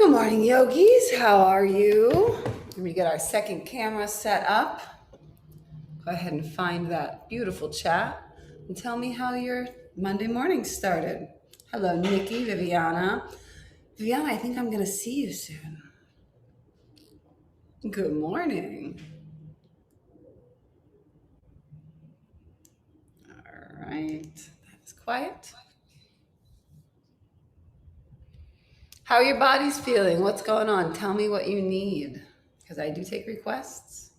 Good morning, yogis. How are you? We get our second camera set up. Go ahead and find that beautiful chat and tell me how your Monday morning started. Hello, Nikki, Viviana. Viviana, I think I'm going to see you soon. Good morning. All right. That's quiet. How are your bodies feeling? What's going on? Tell me what you need, because I do take requests.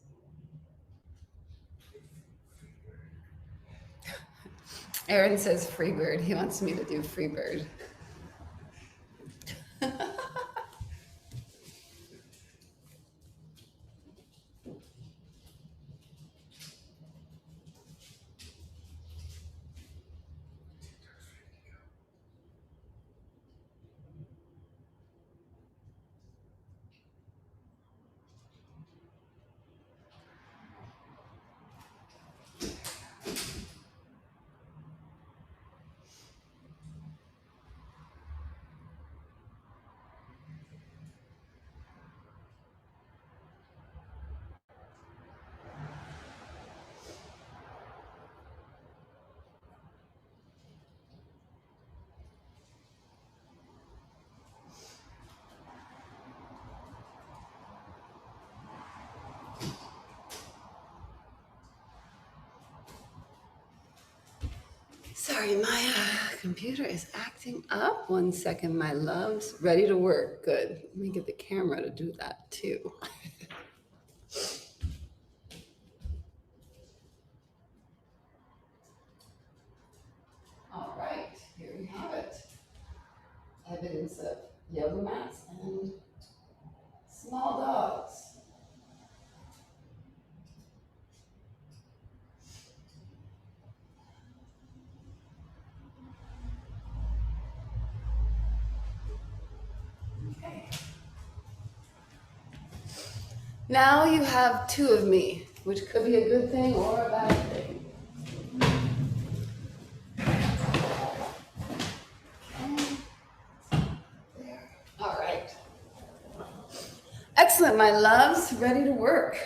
Aaron says Freebird. He wants me to do Freebird. Sorry, my computer is acting up. 1 second, my loves. Ready to work. Good. Let me get the camera to do that too. All right, here we have it. Evidence of yoga mats and small dogs. Okay. Now you have two of me, which could be a good thing or a bad thing. All right. Excellent, my loves. Ready to work.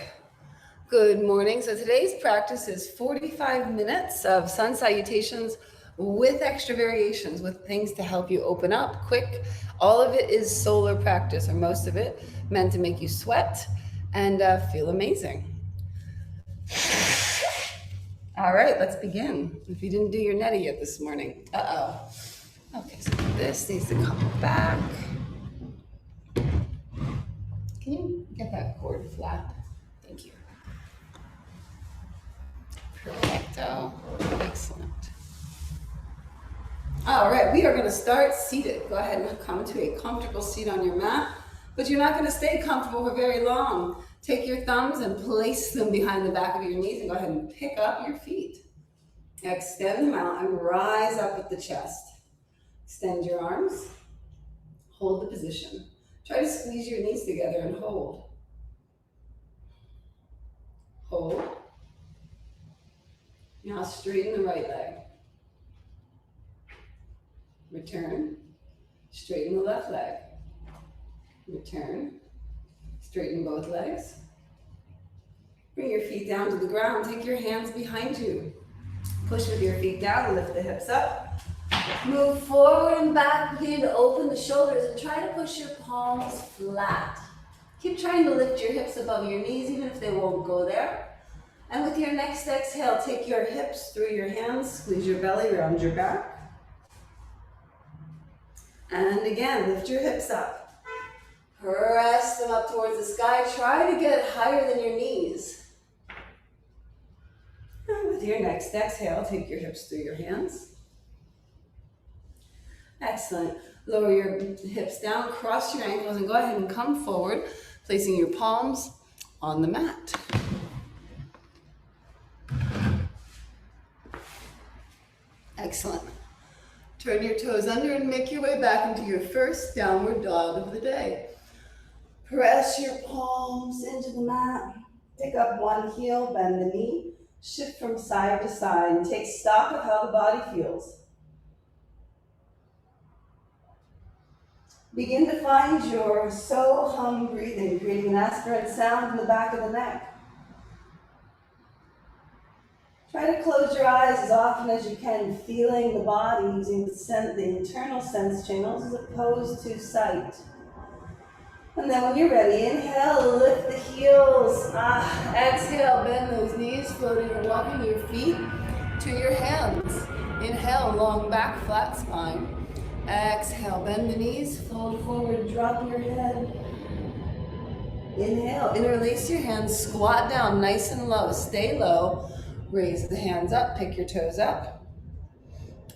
Good morning. So today's practice is 45 minutes of sun salutations with extra variations, with things to help you open up quick. All of it is solar practice, or most of it, meant to make you sweat and feel amazing. All right, let's begin. If you didn't do your neti yet this morning, Okay, so this needs to come back. Can you get that cord flat? Thank you. Perfecto. Excellent. All right, we are going to start seated. Go ahead and come to a comfortable seat on your mat, but you're not going to stay comfortable for very long. Take your thumbs and place them behind the back of your knees and go ahead and pick up your feet. Extend them out and rise up with the chest. Extend your arms. Hold the position. Try to squeeze your knees together and hold. Hold. Now straighten the right leg. Return. Straighten the left leg. Return. Straighten both legs. Bring your feet down to the ground. Take your hands behind you. Push with your feet down. Lift the hips up. Move forward and back. Begin to open the shoulders and try to push your palms flat. Keep trying to lift your hips above your knees, even if they won't go there. And with your next exhale, take your hips through your hands. Squeeze your belly around your back. And again, lift your hips up. Press them up towards the sky. Try to get higher than your knees. And with your next exhale, take your hips through your hands. Excellent. Lower your hips down, cross your ankles, and go ahead and come forward, placing your palms on the mat. Excellent. Turn your toes under and make your way back into your first downward dog of the day. Press your palms into the mat. Pick up one heel, bend the knee. Shift from side to side and take stock of how the body feels. Begin to find your so hum breathing, creating an aspirant sound in the back of the neck. Try to close your eyes as often as you can, feeling the body using the internal sense channels as opposed to sight. And then when you're ready, inhale, lift the heels. Exhale, bend those knees, floating or walking your feet to your hands. Inhale, long back, flat spine. Exhale, bend the knees, fold forward, drop your head. Inhale, interlace your hands, squat down nice and low, stay low. Raise the hands up, pick your toes up.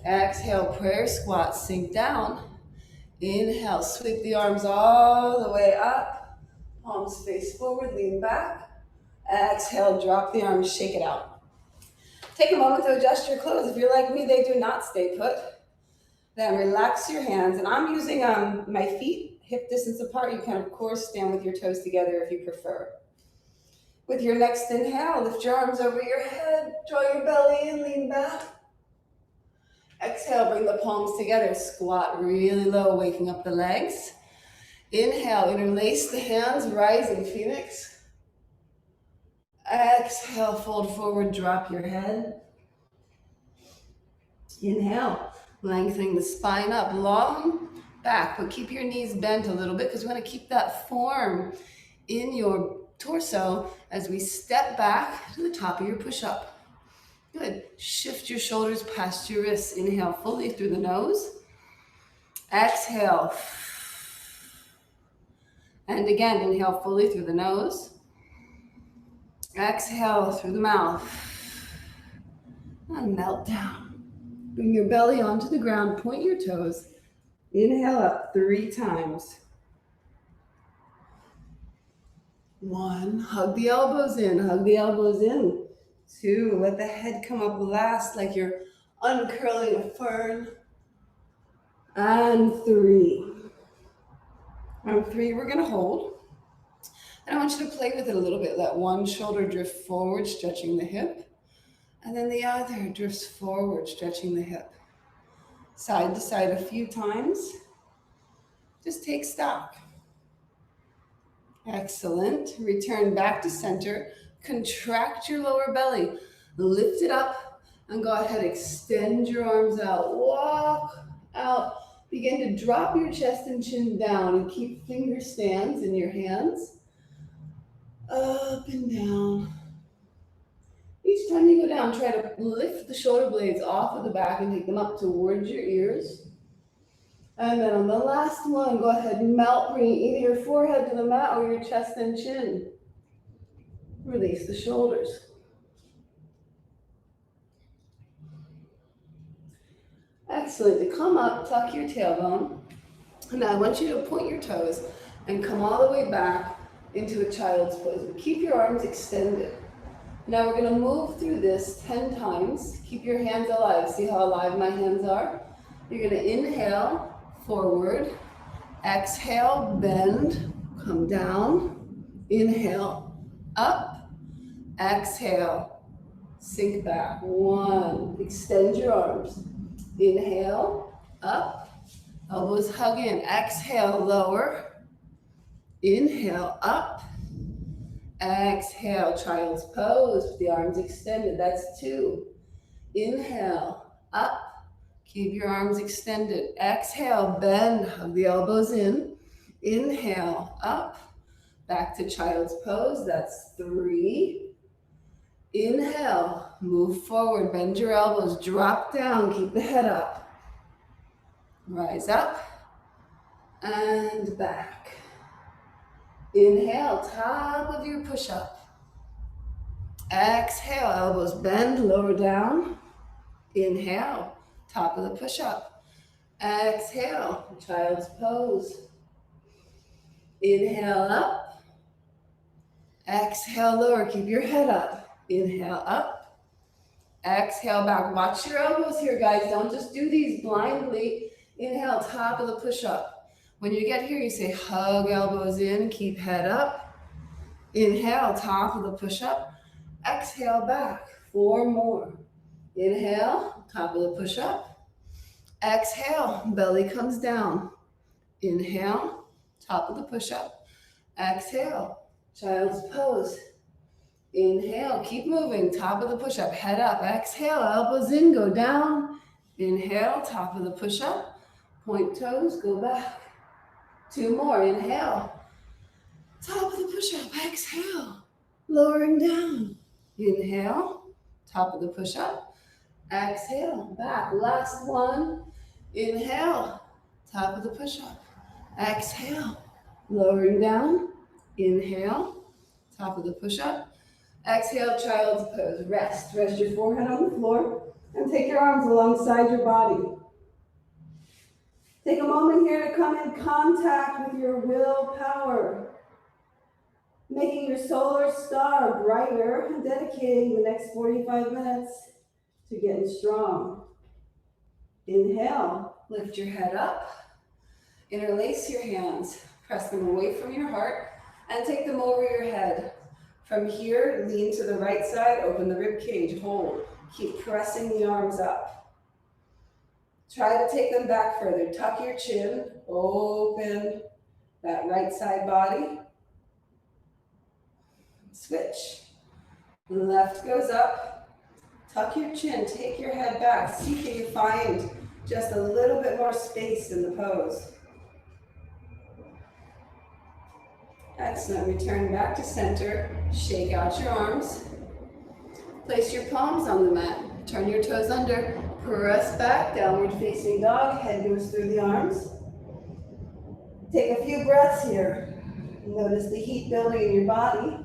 Exhale, prayer squat, sink down. Inhale, sweep the arms all the way up. Palms face forward, lean back. Exhale, drop the arms, shake it out. Take a moment to adjust your clothes. If you're like me, they do not stay put. Then relax your hands. And I'm using my feet hip distance apart. You can, of course, stand with your toes together if you prefer. With your next inhale, lift your arms over your head, draw your belly in, lean back. Exhale, bring the palms together, squat really low, waking up the legs. Inhale, interlace the hands, rising phoenix. Exhale, fold forward, drop your head. Inhale, lengthening the spine up, long back, but keep your knees bent a little bit because we want to keep that form in your torso as we step back to the top of your push-up. Good. Shift your shoulders past your wrists. Inhale fully through the nose. Exhale. And again, inhale fully through the nose. Exhale through the mouth. And melt down. Bring your belly onto the ground, point your toes. Inhale up 3 times. 1, hug the elbows in, hug the elbows in. 2, let the head come up last like you're uncurling a fern. And 3. On 3, we're gonna hold. And I want you to play with it a little bit. Let one shoulder drift forward, stretching the hip. And then the other drifts forward, stretching the hip. Side to side a few times. Just take stock. Excellent. Return back to center. Contract your lower belly. Lift it up and go ahead. Extend your arms out. Walk out. Begin to drop your chest and chin down and keep finger stands in your hands. Up and down. Each time you go down, try to lift the shoulder blades off of the back and take them up towards your ears. And then on the last one, go ahead and melt, bring either your forehead to the mat or your chest and chin. Release the shoulders. Excellent. To come up, tuck your tailbone. And now I want you to point your toes and come all the way back into a child's pose. Keep your arms extended. Now we're going to move through this 10 times. Keep your hands alive. See how alive my hands are? You're going to inhale, forward. Exhale, bend, come down. Inhale, up. Exhale, sink back. 1, extend your arms. Inhale, up. Elbows hug in. Exhale, lower. Inhale, up. Exhale, child's pose with the arms extended. That's 2. Inhale, up. Keep your arms extended. Exhale, bend, hug the elbows in. Inhale, up. Back to child's pose. That's 3. Inhale, move forward, bend your elbows, drop down, keep the head up. Rise up and back. Inhale, top of your push-up. Exhale, elbows bend, lower down. Inhale, top of the push-up. Exhale, child's pose. Inhale up. Exhale, lower, keep your head up. Inhale up. Exhale back. Watch your elbows here, guys. Don't just do these blindly. Inhale, top of the push-up. When you get here, you say hug elbows in, keep head up. Inhale, top of the push-up. Exhale back. 4 more. Inhale, top of the push-up. Exhale, belly comes down. Inhale, top of the push-up. Exhale, child's pose. Inhale, keep moving, top of the push-up, head up. Exhale, elbows in, go down. Inhale, top of the push-up. Point toes, go back. 2 more, inhale. Top of the push-up, exhale. Lowering down. Inhale, top of the push-up. Exhale, back. Last one. Inhale, top of the push-up. Exhale, lowering down. Inhale, top of the push-up. Exhale, child's pose. Rest. Rest your forehead on the floor and take your arms alongside your body. Take a moment here to come in contact with your willpower, making your solar star brighter and dedicating the next 45 minutes to getting strong. Inhale, lift your head up, interlace your hands, press them away from your heart, and take them over your head. From here, lean to the right side, open the rib cage, hold. Keep pressing the arms up. Try to take them back further. Tuck your chin, open that right side body. Switch. Left goes up. Tuck your chin, take your head back. See if you find just a little bit more space in the pose. Excellent. Return back to center. Shake out your arms. Place your palms on the mat. Turn your toes under. Press back, downward facing dog. Head goes through the arms. Take a few breaths here. Notice the heat building in your body.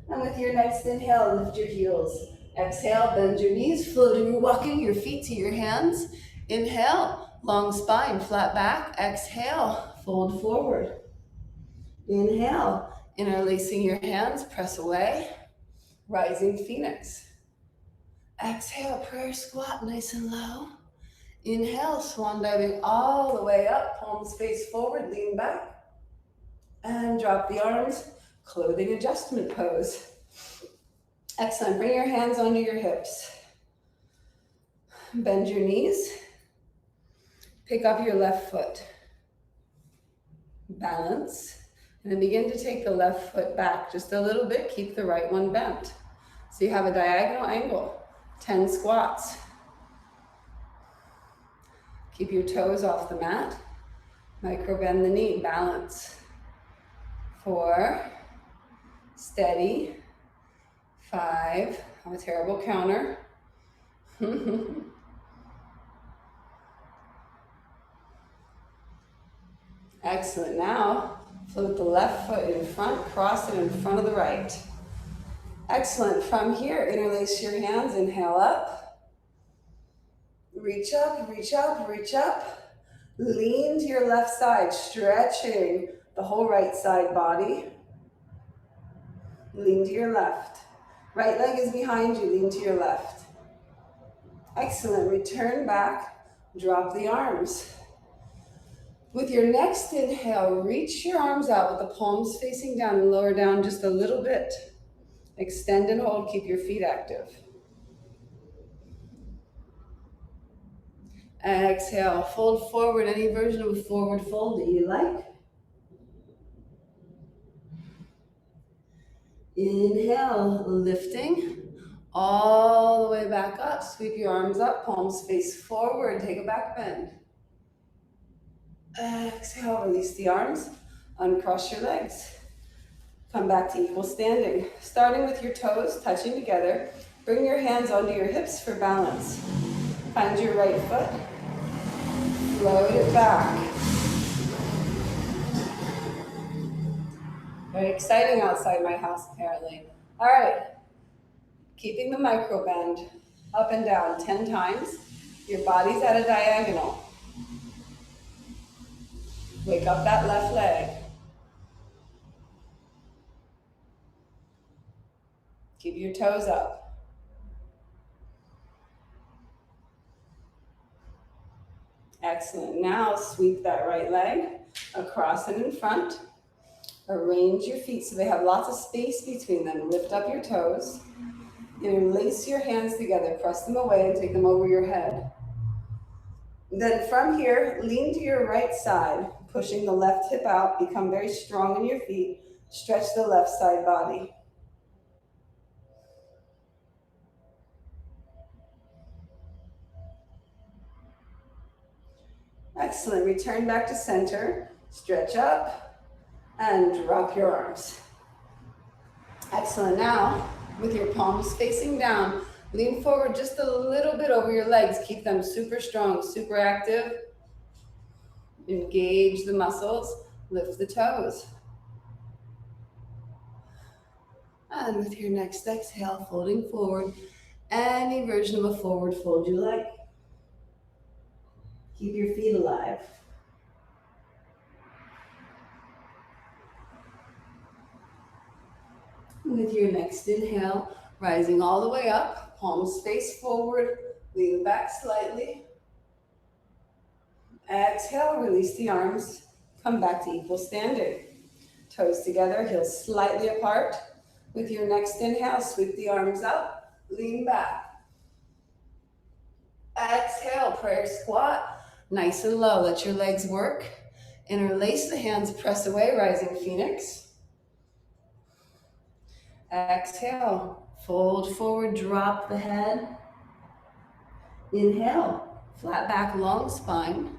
And with your next inhale, lift your heels. Exhale, bend your knees, floating or walking your feet to your hands. Inhale, long spine, flat back. Exhale, fold forward. Inhale, interlacing your hands, press away. Rising phoenix. Exhale, prayer squat, nice and low. Inhale, swan diving all the way up, palms face forward, lean back. And drop the arms, clothing adjustment pose. Excellent, bring your hands under your hips. Bend your knees. Pick up your left foot. Balance. And then begin to take the left foot back just a little bit. Keep the right one bent. So you have a diagonal angle. 10 squats. Keep your toes off the mat. Micro bend the knee. Balance. 4. Steady. 5. I'm a terrible counter. Excellent. Now, float the left foot in front, cross it in front of the right. Excellent. From here, interlace your hands, inhale up. Reach up, reach up, reach up. Lean to your left side, stretching the whole right side body. Lean to your left. Right leg is behind you, lean to your left. Excellent. Return back, drop the arms. With your next inhale, reach your arms out with the palms facing down and lower down just a little bit. Extend and hold, keep your feet active. Exhale, fold forward, any version of a forward fold that you like. Inhale, lifting all the way back up. Sweep your arms up, palms face forward, take a back bend. Exhale, release the arms, uncross your legs. Come back to equal standing. Starting with your toes touching together, bring your hands onto your hips for balance. Find your right foot, float it back. Very exciting outside my house, apparently. All right, keeping the micro bend, up and down 10 times. Your body's at a diagonal. Wake up that left leg. Keep your toes up. Excellent. Now sweep that right leg across and in front. Arrange your feet so they have lots of space between them. Lift up your toes. Interlace your hands together. Press them away and take them over your head. Then from here, lean to your right side, pushing the left hip out. Become very strong in your feet. Stretch the left side body. Excellent. Return back to center. Stretch up and drop your arms. Excellent. Now, with your palms facing down, lean forward just a little bit over your legs. Keep them super strong, super active. Engage the muscles. Lift the toes. And with your next exhale, folding forward, any version of a forward fold you like. Keep your feet alive. With your next inhale, rising all the way up, palms face forward, lean back slightly. Exhale, release the arms, come back to equal standing. Toes together, heels slightly apart. With your next inhale, sweep the arms up, lean back. Exhale, prayer squat, nice and low, let your legs work. Interlace the hands, press away, rising phoenix. Exhale, fold forward, drop the head. Inhale, flat back, long spine.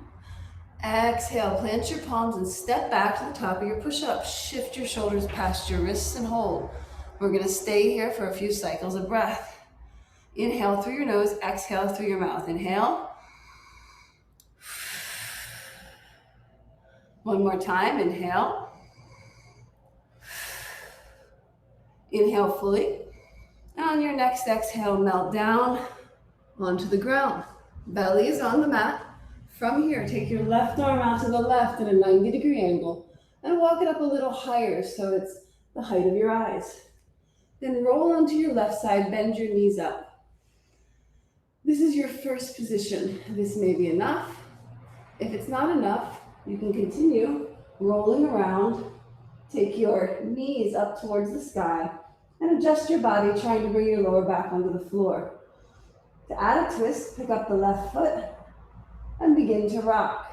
Exhale, plant your palms and step back to the top of your push-up. Shift your shoulders past your wrists and hold. We're gonna stay here for a few cycles of breath. Inhale through your nose, exhale through your mouth. Inhale. One more time, inhale. Inhale fully. And on your next exhale, melt down onto the ground. Belly is on the mat. From here, take your left arm out to the left at a 90-degree angle and walk it up a little higher so it's the height of your eyes. Then roll onto your left side, bend your knees up. This is your first position. This may be enough. If it's not enough, you can continue rolling around. Take your knees up towards the sky and adjust your body, trying to bring your lower back onto the floor. To add a twist, pick up the left foot and begin to rock.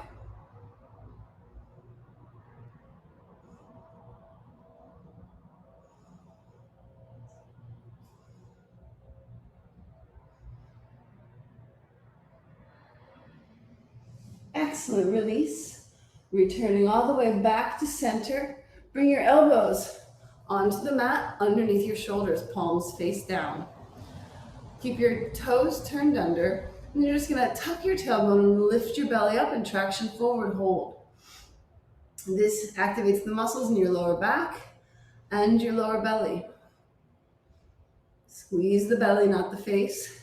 Excellent, release. Returning all the way back to center. Bring your elbows onto the mat, underneath your shoulders, palms face down. Keep your toes turned under, and you're just gonna tuck your tailbone and lift your belly up and traction forward, hold. This activates the muscles in your lower back and your lower belly. Squeeze the belly, not the face.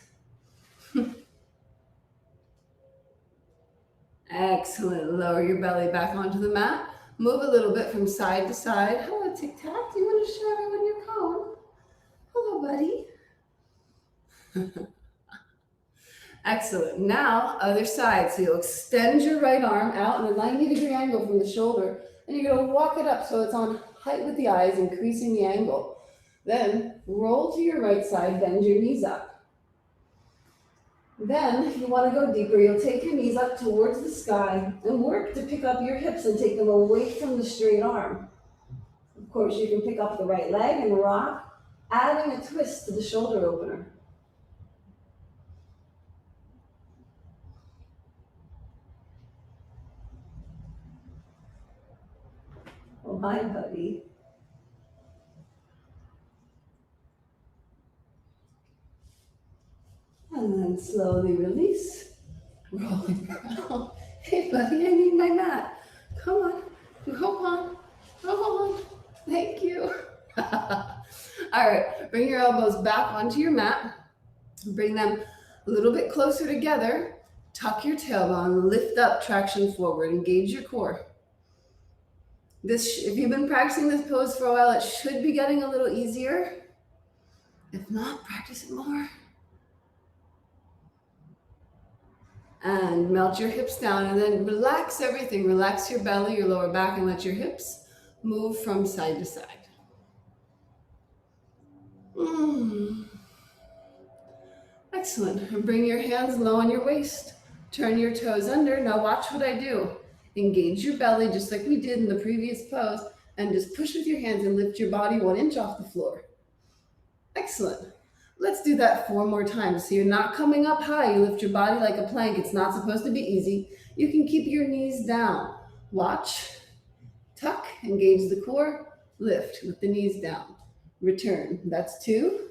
Excellent. Lower your belly back onto the mat. Move a little bit from side to side. Hello, Tic Tac. Do you want to show everyone your cone? Hello, buddy. Excellent. Now, other side. So you'll extend your right arm out in a 90-degree angle from the shoulder, and you're going to walk it up so it's on height with the eyes, increasing the angle. Then roll to your right side, bend your knees up. Then, if you want to go deeper, you'll take your knees up towards the sky and work to pick up your hips and take them away from the straight arm. Of course, you can pick up the right leg and rock, adding a twist to the shoulder opener. Oh, hi, buddy. And then slowly release, rolling around. Hey, buddy, I need my mat. Come on, hold on, hold on. Thank you. All right, bring your elbows back onto your mat. Bring them a little bit closer together. Tuck your tailbone, lift up, traction forward, engage your core. If you've been practicing this pose for a while, it should be getting a little easier. If not, practice it more. And melt your hips down, and then relax everything. Relax your belly, your lower back, and let your hips move from side to side. Excellent. And bring your hands low on your waist. Turn your toes under. Now watch what I do. Engage your belly just like we did in the previous pose, and just push with your hands and lift your body 1 inch off the floor. Excellent. Let's do that 4 more times. So you're not coming up high. You lift your body like a plank. It's not supposed to be easy. You can keep your knees down. Watch. Tuck. Engage the core. Lift with the knees down. Return. That's 2.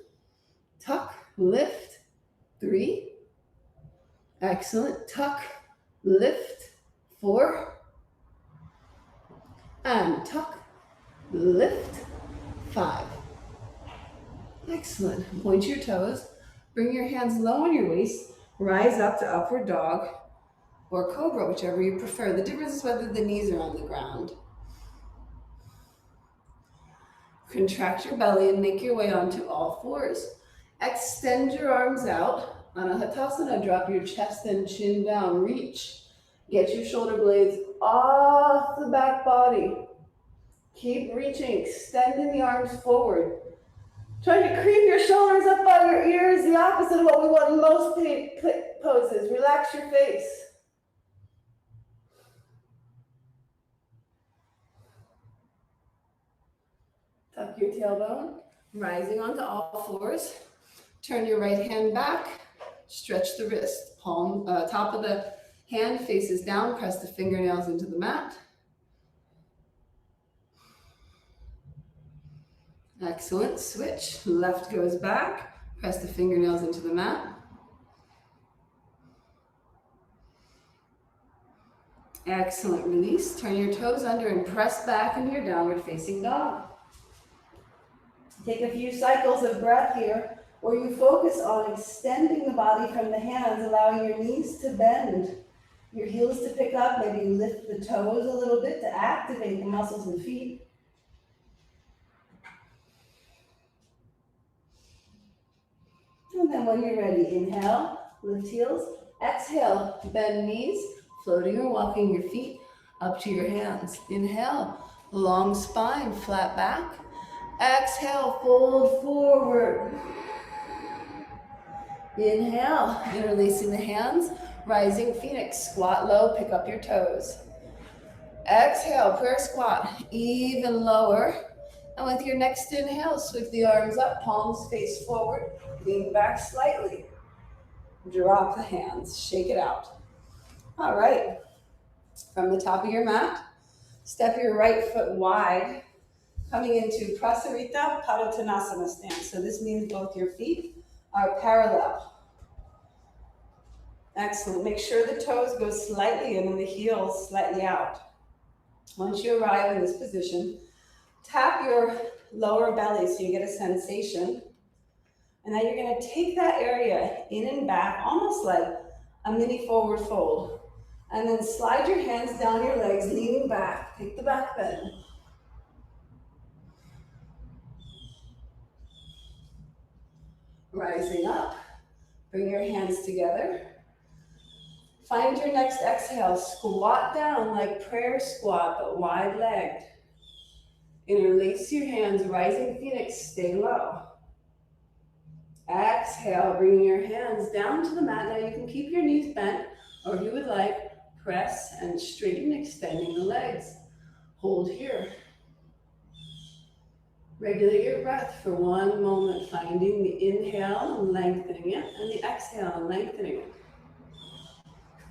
Tuck. Lift. 3. Excellent. Tuck. Lift. 4. And tuck. Lift. 5. Excellent. Point your toes. Bring your hands low on your waist. Rise up to upward dog or cobra, whichever you prefer. The difference is whether the knees are on the ground. Contract your belly and make your way onto all fours. Extend your arms out. Anahatasana, drop your chest and chin down. Reach. Get your shoulder blades off the back body. Keep reaching, extending the arms forward. Try to creep your shoulders up by your ears, the opposite of what we want in most poses. Relax your face. Tuck your tailbone, rising onto all fours. Turn your right hand back, stretch the wrist. Palm, top of the hand faces down, press the fingernails into the mat. Excellent. Switch. Left goes back. Press the fingernails into the mat. Excellent. Release. Turn your toes under and press back into your downward facing dog. Take a few cycles of breath here where you focus on extending the body from the hands, allowing your knees to bend, your heels to pick up. Maybe you lift the toes a little bit to activate the muscles of the feet. And then when you're ready, inhale, lift heels. Exhale, bend knees, floating or walking your feet up to your hands. Inhale, long spine, flat back. Exhale, fold forward. Inhale, interlacing the hands, rising phoenix, squat low, pick up your toes. Exhale, prayer squat, even lower. And with your next inhale, sweep the arms up, palms face forward, lean back slightly. Drop the hands, shake it out. All right, from the top of your mat, step your right foot wide, coming into Prasarita Padottanasana stance. So this means both your feet are parallel. Excellent. Make sure the toes go slightly in and the heels slightly out. Once you arrive in this position, tap your lower belly so you get a sensation. And then you're going to take that area in and back, almost like a mini forward fold. And then slide your hands down your legs, leaning back. Take the back bend. Rising up. Bring your hands together. Find your next exhale. Squat down like prayer squat, but wide-legged. Interlace your hands, rising phoenix, stay low. Exhale, bringing your hands down to the mat. Now you can keep your knees bent, or if you would like, press and straighten, extending the legs. Hold here. Regulate your breath for 1 moment, finding the inhale and lengthening it, and the exhale and lengthening it.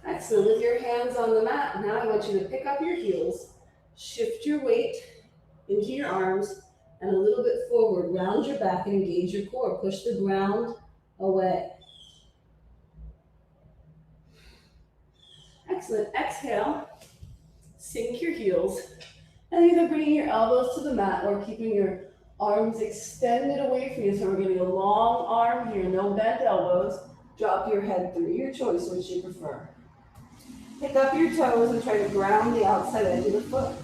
Excellent. With your hands on the mat, now I want you to pick up your heels, shift your weight into your arms, and a little bit forward. Round your back and engage your core. Push the ground away. Excellent. Exhale. Sink your heels. And either bringing your elbows to the mat or keeping your arms extended away from you. So we're getting a long arm here, no bent elbows. Drop your head through. Your choice, which you prefer. Pick up your toes and try to ground the outside edge of the foot.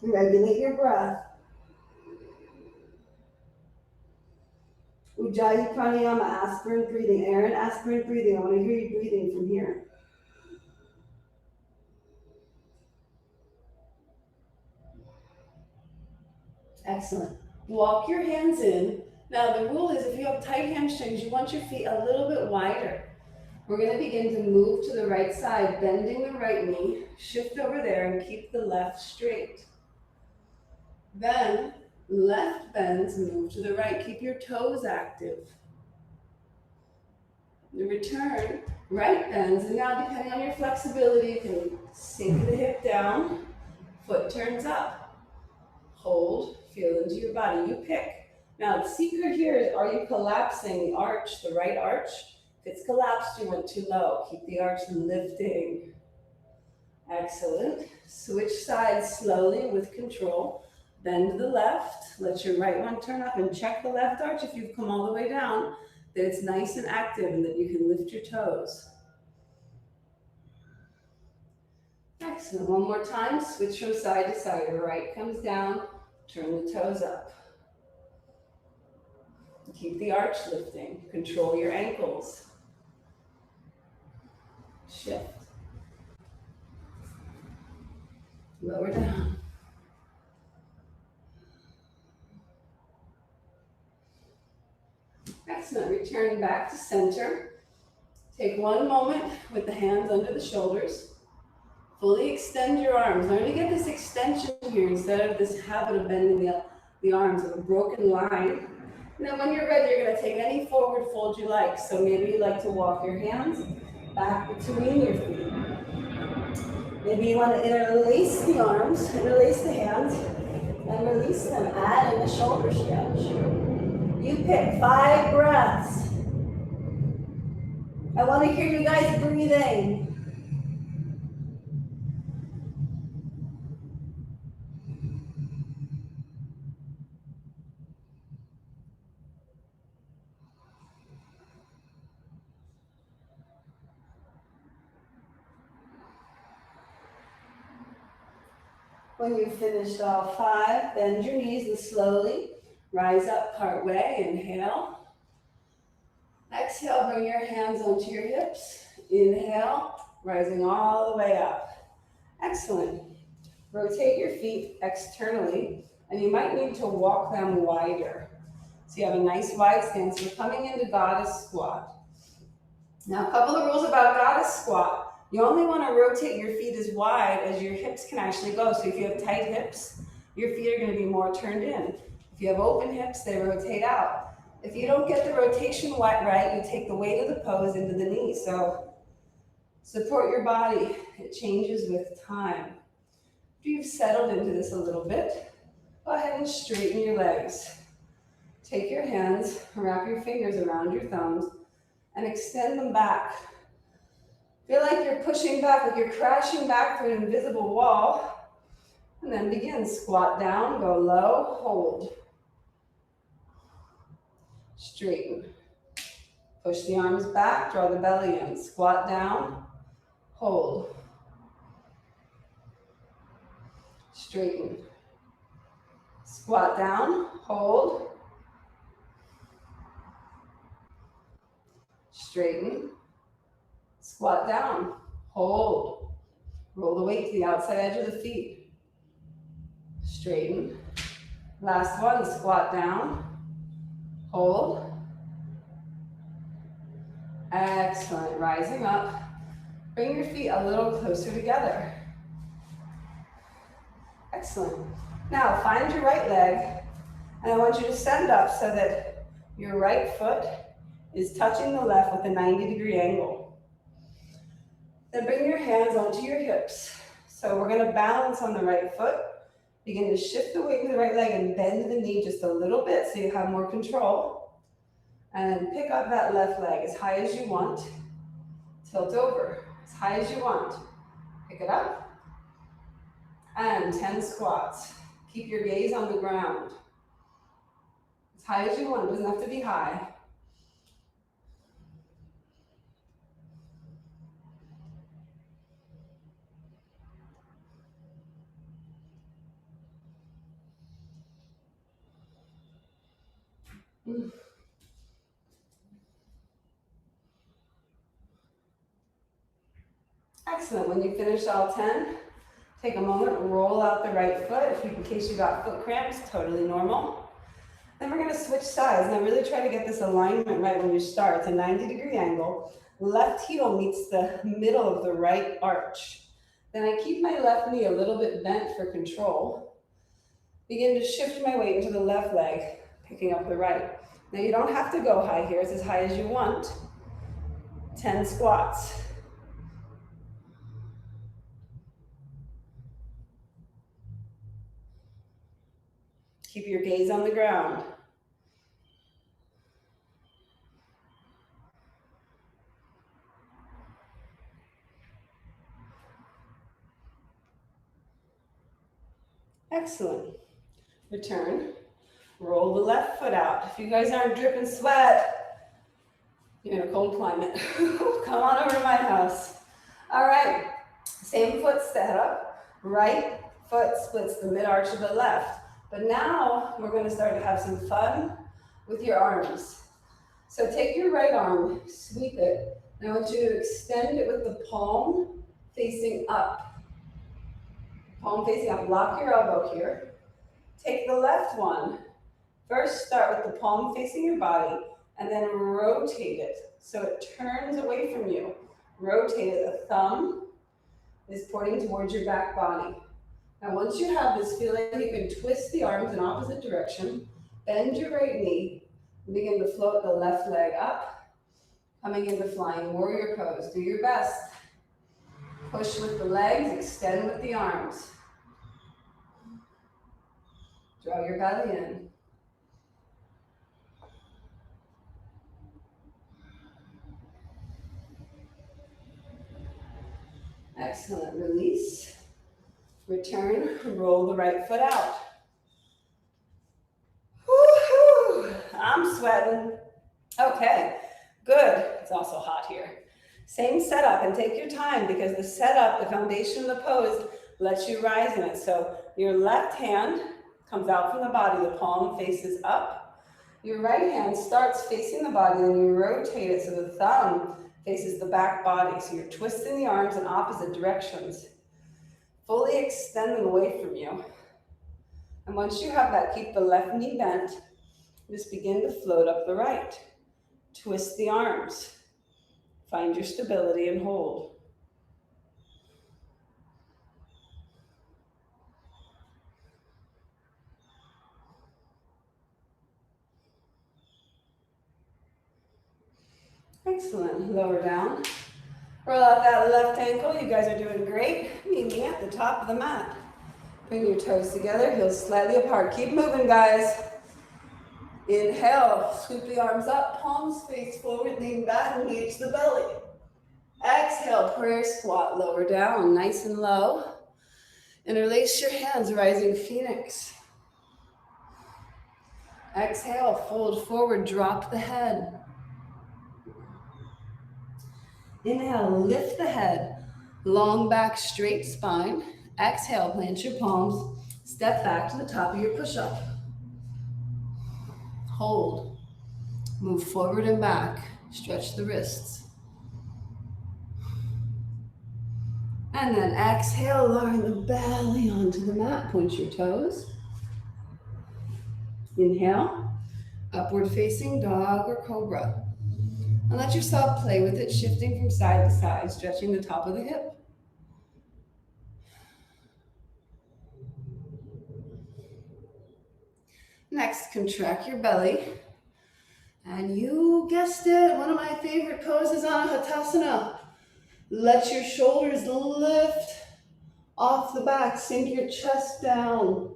Regulate your breath. Ujjayi pranayama, aspirant breathing. Aaron, aspirant breathing. I want to hear you breathing from here. Excellent. Walk your hands in Now the rule is if you have tight hamstrings, you want your feet a little bit wider. We're going to begin to move to the right side, bending the right knee, shift over there and keep the left straight. Then left bends, move to the right, keep your toes active. The return, right bends, and now depending on your flexibility, you can sink the hip down, foot turns up. Hold, feel into your body, you pick. Now the secret here is, are you collapsing the arch, the right arch? If it's collapsed, you went too low. Keep the arch lifting. Excellent. Switch sides slowly with control. Bend to the left, let your right one turn up and check the left arch if you've come all the way down, that it's nice and active and that you can lift your toes. Excellent. One more time, switch from side to side. Your right comes down, turn the toes up. Keep the arch lifting. Control your ankles. Shift. Lower down. Excellent. Return back to center. Take one moment with the hands under the shoulders. Fully extend your arms. Learn to get this extension here instead of this habit of bending the arms with a broken line. And then when you're ready, you're going to take any forward fold you like. So maybe you like to walk your hands back between your feet. Maybe you want to interlace the arms, interlace the hands, and release them. Add in a shoulder stretch. You pick 5 breaths. I want to hear you guys breathing. When you've finished all 5, bend your knees and slowly rise up part way. Inhale. Exhale, bring your hands onto your hips. Inhale, rising all the way up. Excellent. Rotate your feet externally, and you might need to walk them wider. So you have a nice wide stance. We're coming into goddess squat. Now, a couple of rules about goddess squat. You only want to rotate your feet as wide as your hips can actually go. So if you have tight hips, your feet are going to be more turned in. If you have open hips, they rotate out. If you don't get the rotation right, you take the weight of the pose into the knee. So support your body. It changes with time. After you've settled into this a little bit, go ahead and straighten your legs. Take your hands, wrap your fingers around your thumbs, and extend them back. Feel like you're pushing back, like you're crashing back through an invisible wall. And then begin. Squat down, go low, hold. Straighten. Push the arms back, draw the belly in. Squat down, hold. Straighten. Squat down, hold. Straighten. Squat down, hold. Roll the weight to the outside edge of the feet. Straighten. Last one, squat down, hold. Excellent, rising up. Bring your feet a little closer together. Excellent. Now find your right leg, and I want you to stand up so that your right foot is touching the left with a 90-degree angle. Then bring your hands onto your hips. So we're going to balance on the right foot. Begin to shift the weight to the right leg and bend the knee just a little bit so you have more control. And pick up that left leg as high as you want. Tilt over as high as you want. Pick it up. And 10 squats. Keep your gaze on the ground. As high as you want. It doesn't have to be high. Excellent. When you finish all 10, take a moment, roll out the right foot. In case you got foot cramps, totally normal. Then we're gonna switch sides. Now really try to get this alignment right when you start. It's a 90-degree angle. Left heel meets the middle of the right arch. Then I keep my left knee a little bit bent for control. Begin to shift my weight into the left leg, picking up the right. Now you don't have to go high here. It's as high as you want. 10 squats. Keep your gaze on the ground. Excellent. Return. Roll the left foot out. If you guys aren't dripping sweat, you're in a cold climate. Come on over to my house. All right. Same foot setup. Right foot splits the mid-arch of the left. But now we're going to start to have some fun with your arms. So take your right arm, sweep it. And I want you to extend it with the palm facing up. Palm facing up. Lock your elbow here. Take the left one. First start with the palm facing your body and then rotate it so it turns away from you. Rotate it. The thumb is pointing towards your back body. Now once you have this feeling, you can twist the arms in opposite direction, bend your right knee, and begin to float the left leg up, coming into flying warrior pose. Do your best. Push with the legs, extend with the arms. Draw your belly in. Excellent. Release. Return. Roll the right foot out. Woo-hoo. I'm sweating. Okay. Good. It's also hot here. Same setup, and take your time because the setup, the foundation of the pose, lets you rise in it. So your left hand comes out from the body, the palm faces up. Your right hand starts facing the body, then you rotate it so the thumb faces the back body. So you're twisting the arms in opposite directions. Fully extend them away from you. And once you have that, keep the left knee bent. Just begin to float up the right. Twist the arms. Find your stability and hold. Excellent. Lower down. Roll out that left ankle. You guys are doing great. Meet me at the top of the mat. Bring your toes together, heels slightly apart. Keep moving, guys. Inhale, scoop the arms up, palms face forward, lean back, engage the belly. Exhale, prayer squat, lower down, nice and low. Interlace your hands, rising phoenix. Exhale, fold forward, drop the head. Inhale, lift the head, long back, straight spine. Exhale, plant your palms, step back to the top of your push-up. Hold, move forward and back, stretch the wrists. And then exhale, lowering the belly onto the mat, point your toes. Inhale, upward facing dog or cobra. And let yourself play with it, shifting from side to side, stretching the top of the hip. Next, contract your belly. And you guessed it, one of my favorite poses on a Hatasana. Let your shoulders lift off the back, sink your chest down.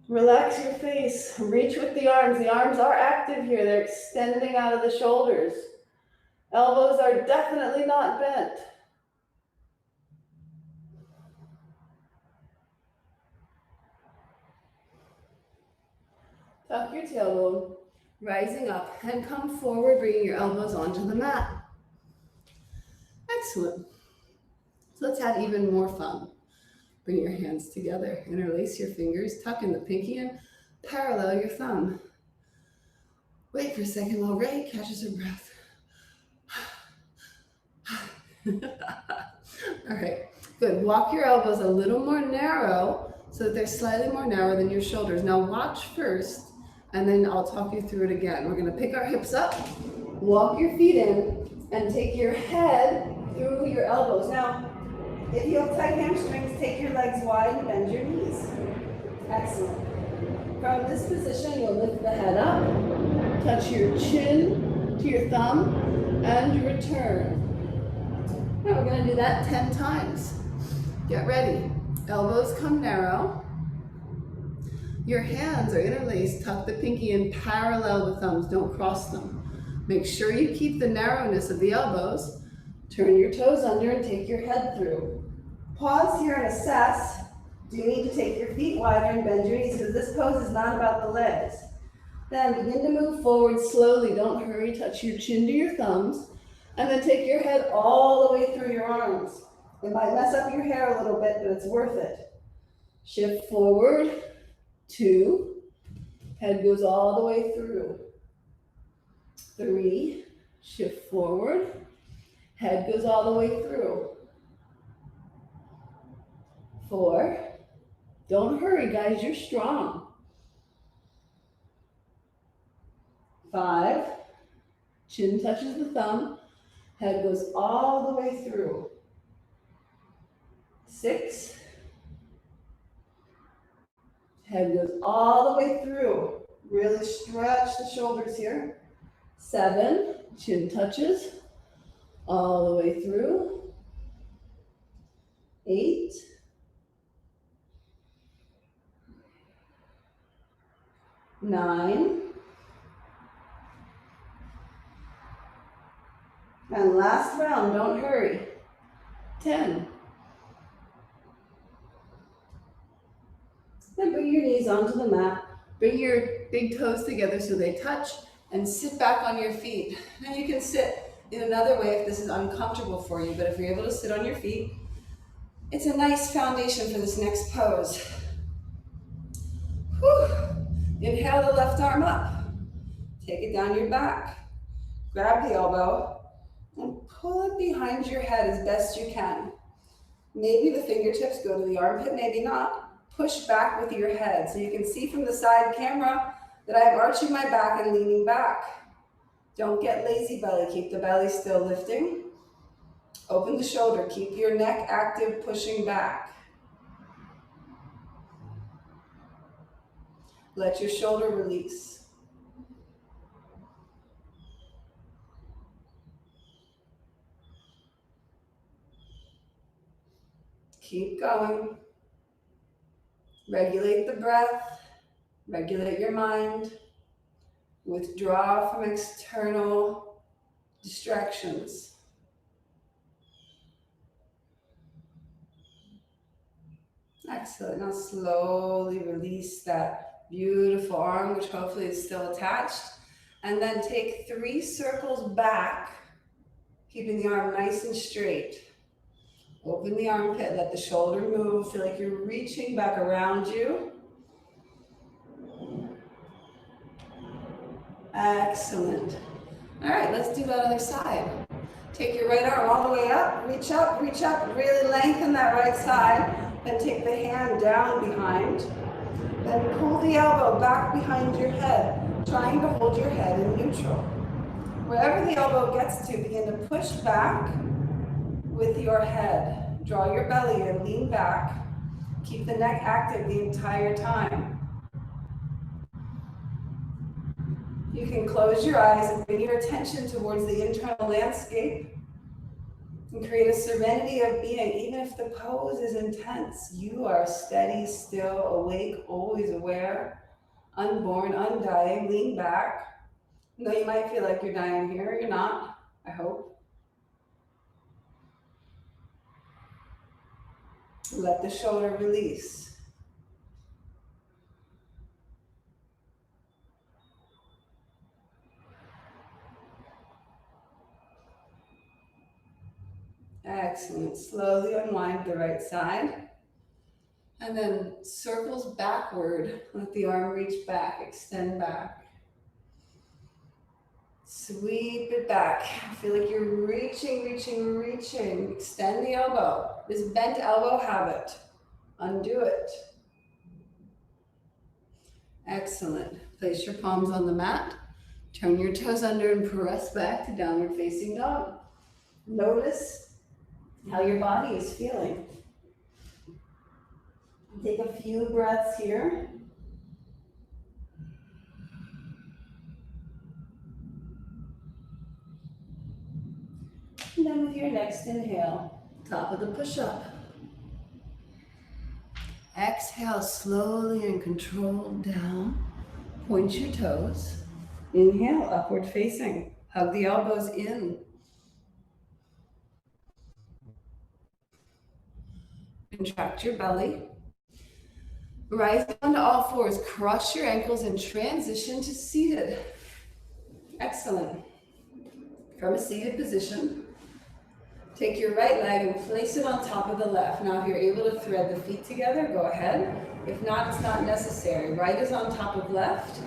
Relax your face, reach with the arms. The arms are active here, they're extending out of the shoulders. Elbows are definitely not bent. Tuck your tailbone, rising up, and come forward, bringing your elbows onto the mat. Excellent. So let's have even more fun. Bring your hands together, interlace your fingers, tuck in the pinky and parallel your thumb. Wait for a second while Ray catches her breath. All right, good. Walk your elbows a little more narrow so that they're slightly more narrow than your shoulders. Now watch first and then I'll talk you through it again. We're gonna pick our hips up, walk your feet in, and take your head through your elbows. Now, if you have tight hamstrings, take your legs wide and bend your knees. Excellent. From this position, you'll lift the head up, touch your chin to your thumb, and return. Now we're going to do that 10 times. Get ready. Elbows come narrow. Your hands are interlaced. Tuck the pinky in, parallel the thumbs. Don't cross them. Make sure you keep the narrowness of the elbows. Turn your toes under and take your head through. Pause here and assess. Do you need to take your feet wider and bend your knees? Because this pose is not about the legs. Then begin to move forward slowly. Don't hurry. Touch your chin to your thumbs. And then take your head all the way through your arms. It might mess up your hair a little bit, but it's worth it. Shift forward. 2. Head goes all the way through. 3. Shift forward. Head goes all the way through. 4. Don't hurry, guys. You're strong. 5. Chin touches the thumb. Head goes all the way through. 6. Head goes all the way through. Really stretch the shoulders here. 7. Chin touches all the way through. 8. 9. And last round, don't hurry. 10. Then bring your knees onto the mat. Bring your big toes together so they touch, and sit back on your feet. Now you can sit in another way if this is uncomfortable for you, but if you're able to sit on your feet, it's a nice foundation for this next pose. Whew. Inhale the left arm up. Take it down your back. Grab the elbow and pull it behind your head as best you can. Maybe the fingertips go to the armpit, maybe not. Push back with your head. So you can see from the side camera that I'm arching my back and leaning back. Don't get lazy belly. Keep the belly still lifting. Open the shoulder. Keep your neck active, pushing back. Let your shoulder release. Keep going. Regulate the breath. Regulate your mind. Withdraw from external distractions. Excellent. Now slowly release that beautiful arm, which hopefully is still attached. And then take 3 circles back, keeping the arm nice and straight. Open the armpit, let the shoulder move. Feel like you're reaching back around you. Excellent. All right, let's do that other side. Take your right arm all the way up, reach up, really lengthen that right side. Then take the hand down behind. Then pull the elbow back behind your head, trying to hold your head in neutral. Wherever the elbow gets to, begin to push back with your head. Draw your belly in, lean back. Keep the neck active the entire time. You can close your eyes and bring your attention towards the internal landscape and create a serenity of being. Even if the pose is intense, you are steady, still, awake, always aware, unborn, undying. Lean back. Though you might feel like you're dying here, you're not, I hope. Let the shoulder release. Excellent. Slowly unwind the right side. And then circles backward. Let the arm reach back, extend back. Sweep it back. Feel like you're reaching. Extend the elbow. This bent elbow habit. Undo it. Excellent. Place your palms on the mat. Turn your toes under and press back to downward facing dog. Notice how your body is feeling. Take a few breaths here. And then with your next inhale, top of the push-up. Exhale slowly and controlled down. Point your toes. Inhale, upward facing. Hug the elbows in. Contract your belly. Rise onto all fours. Cross your ankles and transition to seated. Excellent. From a seated position, take your right leg and place it on top of the left. Now, if you're able to thread the feet together, go ahead. If not, it's not necessary. Right is on top of left.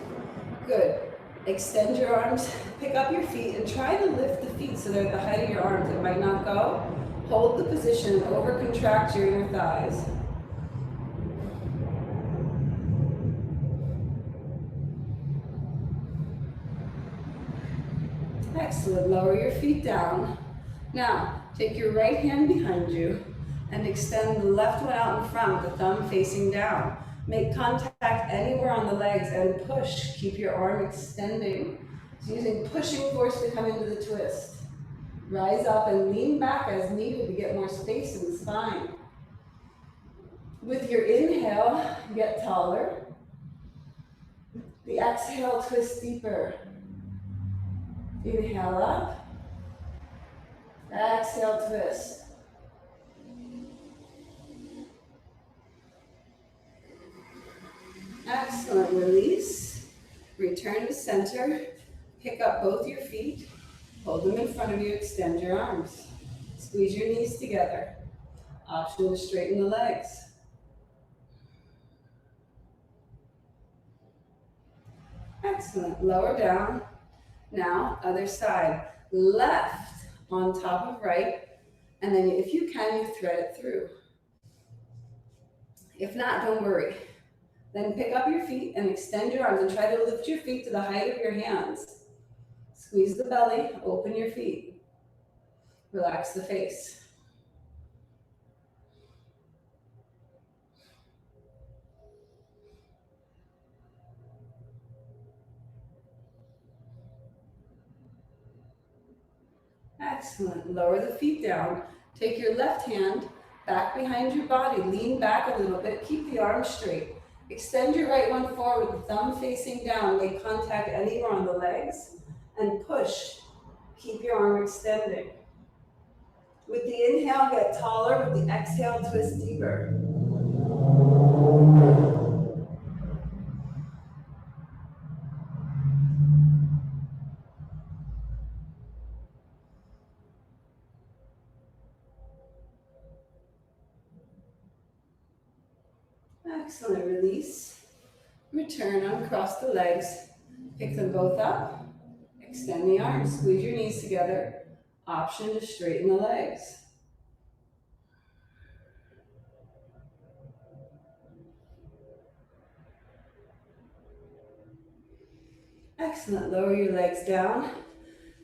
Good. Extend your arms, pick up your feet, and try to lift the feet so they're at the height of your arms. It might not go. Hold the position and over-contract your inner thighs. Excellent. Lower your feet down. Now, take your right hand behind you and extend the left one out in front, the thumb facing down. Make contact anywhere on the legs and push. Keep your arm extending. So using pushing force to come into the twist. Rise up and lean back as needed to get more space in the spine. With your inhale, get taller. The exhale, twist deeper. Inhale up. Exhale, twist. Excellent. Release. Return to center. Pick up both your feet. Hold them in front of you. Extend your arms. Squeeze your knees together. Option to straighten the legs. Excellent. Lower down. Now, other side. Left on top of right. And then if you can, you thread it through. If not, don't worry. Then pick up your feet and extend your arms and try to lift your feet to the height of your hands. Squeeze the belly, open your feet. Relax the face. Excellent. Lower the feet down. Take your left hand back behind your body. Lean back a little bit. Keep the arms straight. Extend your right one forward, the thumb facing down. Make contact anywhere on the legs and push. Keep your arm extending. With the inhale, get taller. With the exhale, twist deeper. Excellent. Release. Return, uncross the legs. Pick them both up. Extend the arms. Squeeze your knees together. Option to straighten the legs. Excellent. Lower your legs down.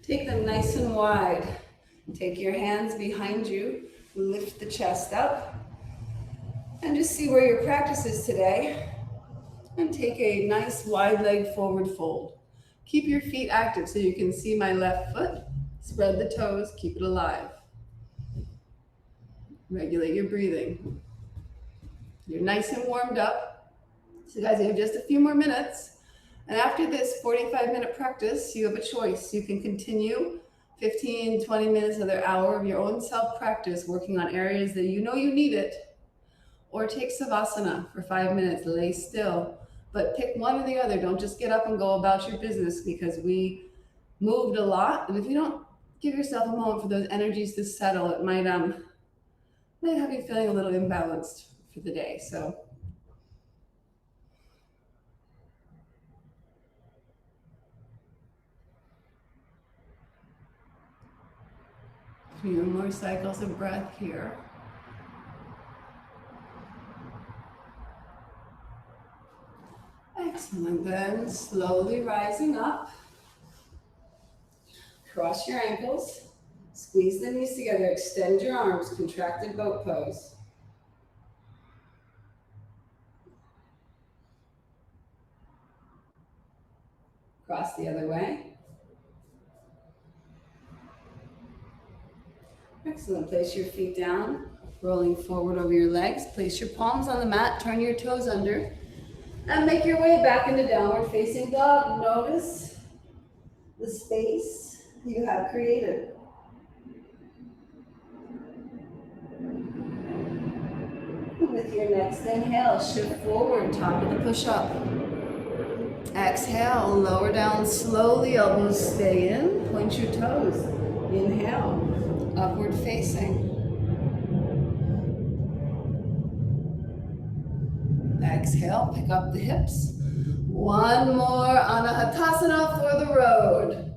Take them nice and wide. Take your hands behind you. Lift the chest up. And just see where your practice is today. And take a nice wide leg forward fold. Keep your feet active so you can see my left foot. Spread the toes, keep it alive. Regulate your breathing. You're nice and warmed up. So guys, you have just a few more minutes. And after this 45-minute practice, you have a choice. You can continue 15, 20 minutes, another hour of your own self-practice, working on areas that you know you need it. Or take Savasana for 5 minutes, lay still. But pick one or the other. Don't just get up and go about your business, because we moved a lot. And if you don't give yourself a moment for those energies to settle, it might have you feeling a little imbalanced for the day. So a few more cycles of breath here. Excellent. Then slowly rising up. Cross your ankles. Squeeze the knees together. Extend your arms. Contracted boat pose. Cross the other way. Excellent. Place your feet down, rolling forward over your legs. Place your palms on the mat. Turn your toes under. And make your way back into downward facing dog. Notice the space you have created. With your next inhale, shift forward, top of the push-up. Exhale, lower down slowly, elbows stay in, point your toes. Inhale, upward facing. Exhale, pick up the hips. One more Anahatasana for the road.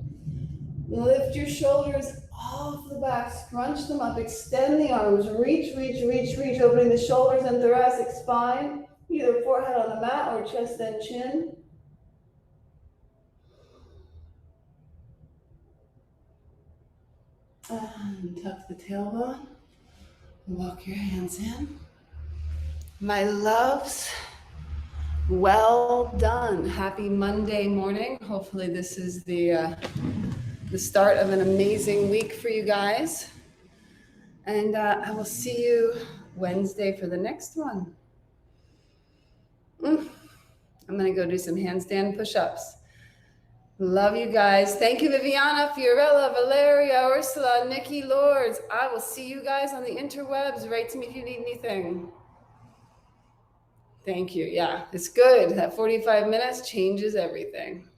Lift your shoulders off the back, scrunch them up, extend the arms, reach, reach, reach, reach, opening the shoulders and thoracic spine, either forehead on the mat or chest and chin. And tuck the tailbone, walk your hands in. My loves, well done. Happy Monday morning. Hopefully this is the start of an amazing week for you guys. And I will see you Wednesday for the next one. I'm gonna go do some handstand push-ups. Love you guys. Thank you, Viviana, Fiorella, Valeria, Ursula, Nikki, Lords. I will see you guys on the interwebs. Write to me if you need anything. Thank you. Yeah, it's good. That 45 minutes changes everything.